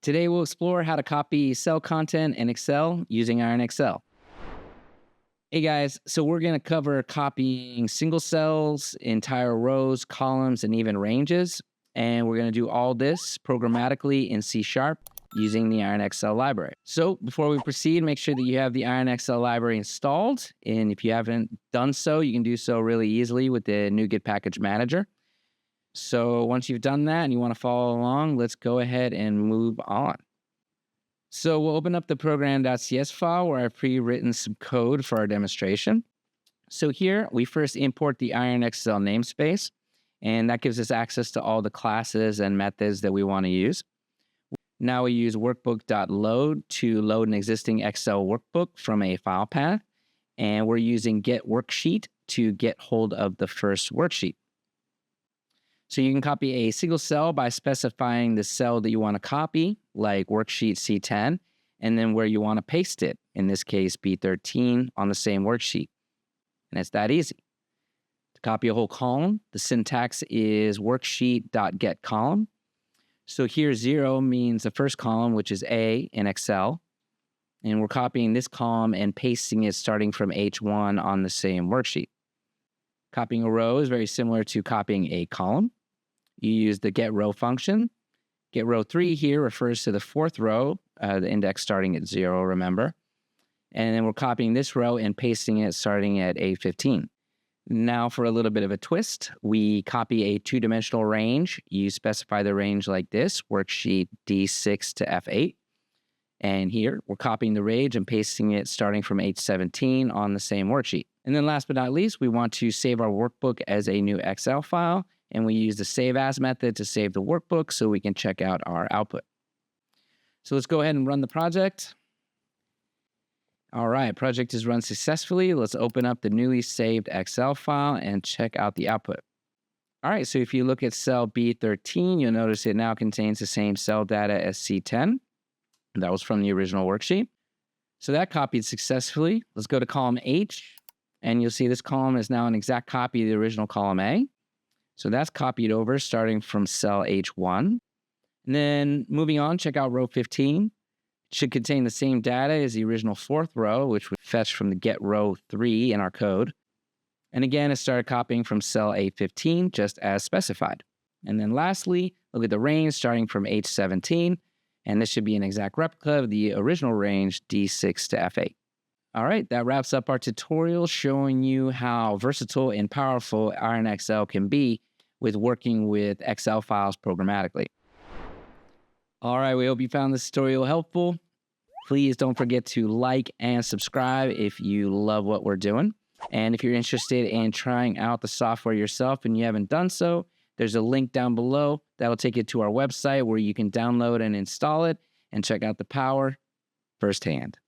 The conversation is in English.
Today we'll explore how to copy cell content in Excel using IronXL. Hey guys, so we're going to cover copying single cells, entire rows, columns, and even ranges. And we're going to do all this programmatically in C# using the IronXL library. So before we proceed, make sure that you have the IronXL library installed. And if you haven't done so, you can do so really easily with the NuGet package manager. So once you've done that and you want to follow along, let's go ahead and move on. So we'll open up the program.cs file where I've pre-written some code for our demonstration. So here we first import the IronXL namespace, and that gives us access to all the classes and methods that we want to use. Now we use workbook.load to load an existing Excel workbook from a file path, and we're using getWorksheet to get hold of the first worksheet. So you can copy a single cell by specifying the cell that you want to copy, like worksheet C10, and then where you want to paste it, in this case B13, on the same worksheet. And it's that easy. To copy a whole column, the syntax is worksheet.getColumn. So here 0 means the first column, which is A in Excel. And we're copying this column and pasting it starting from H1 on the same worksheet. Copying a row is very similar to copying a column. You use the getRow function. GetRow3 here refers to the fourth row, the index starting at 0, remember. And then we're copying this row and pasting it starting at A15. Now for a little bit of a twist, we copy a two-dimensional range. You specify the range like this, worksheet D6 to F8. And here, we're copying the range and pasting it starting from H17 on the same worksheet. And then last but not least, we want to save our workbook as a new Excel file. And we use the save as method to save the workbook so we can check out our output. So let's go ahead and run the project. All right, project is run successfully. Let's open up the newly saved Excel file and check out the output. All right, so if you look at cell B13, you'll notice it now contains the same cell data as C10. That was from the original worksheet. So that copied successfully. Let's go to column H, and you'll see this column is now an exact copy of the original column A. So that's copied over starting from cell H1. And then moving on, check out row 15. It should contain the same data as the original fourth row, which we fetched from the getRow3 in our code. And again, it started copying from cell A15, just as specified. And then lastly, look at the range starting from H17. And this should be an exact replica of the original range D6 to F8. All right, that wraps up our tutorial showing you how versatile and powerful IronXL can be with working with Excel files programmatically. All right, we hope you found this tutorial helpful. Please don't forget to like and subscribe if you love what we're doing. And if you're interested in trying out the software yourself and you haven't done so, there's a link down below that'll take you to our website where you can download and install it and check out the power firsthand.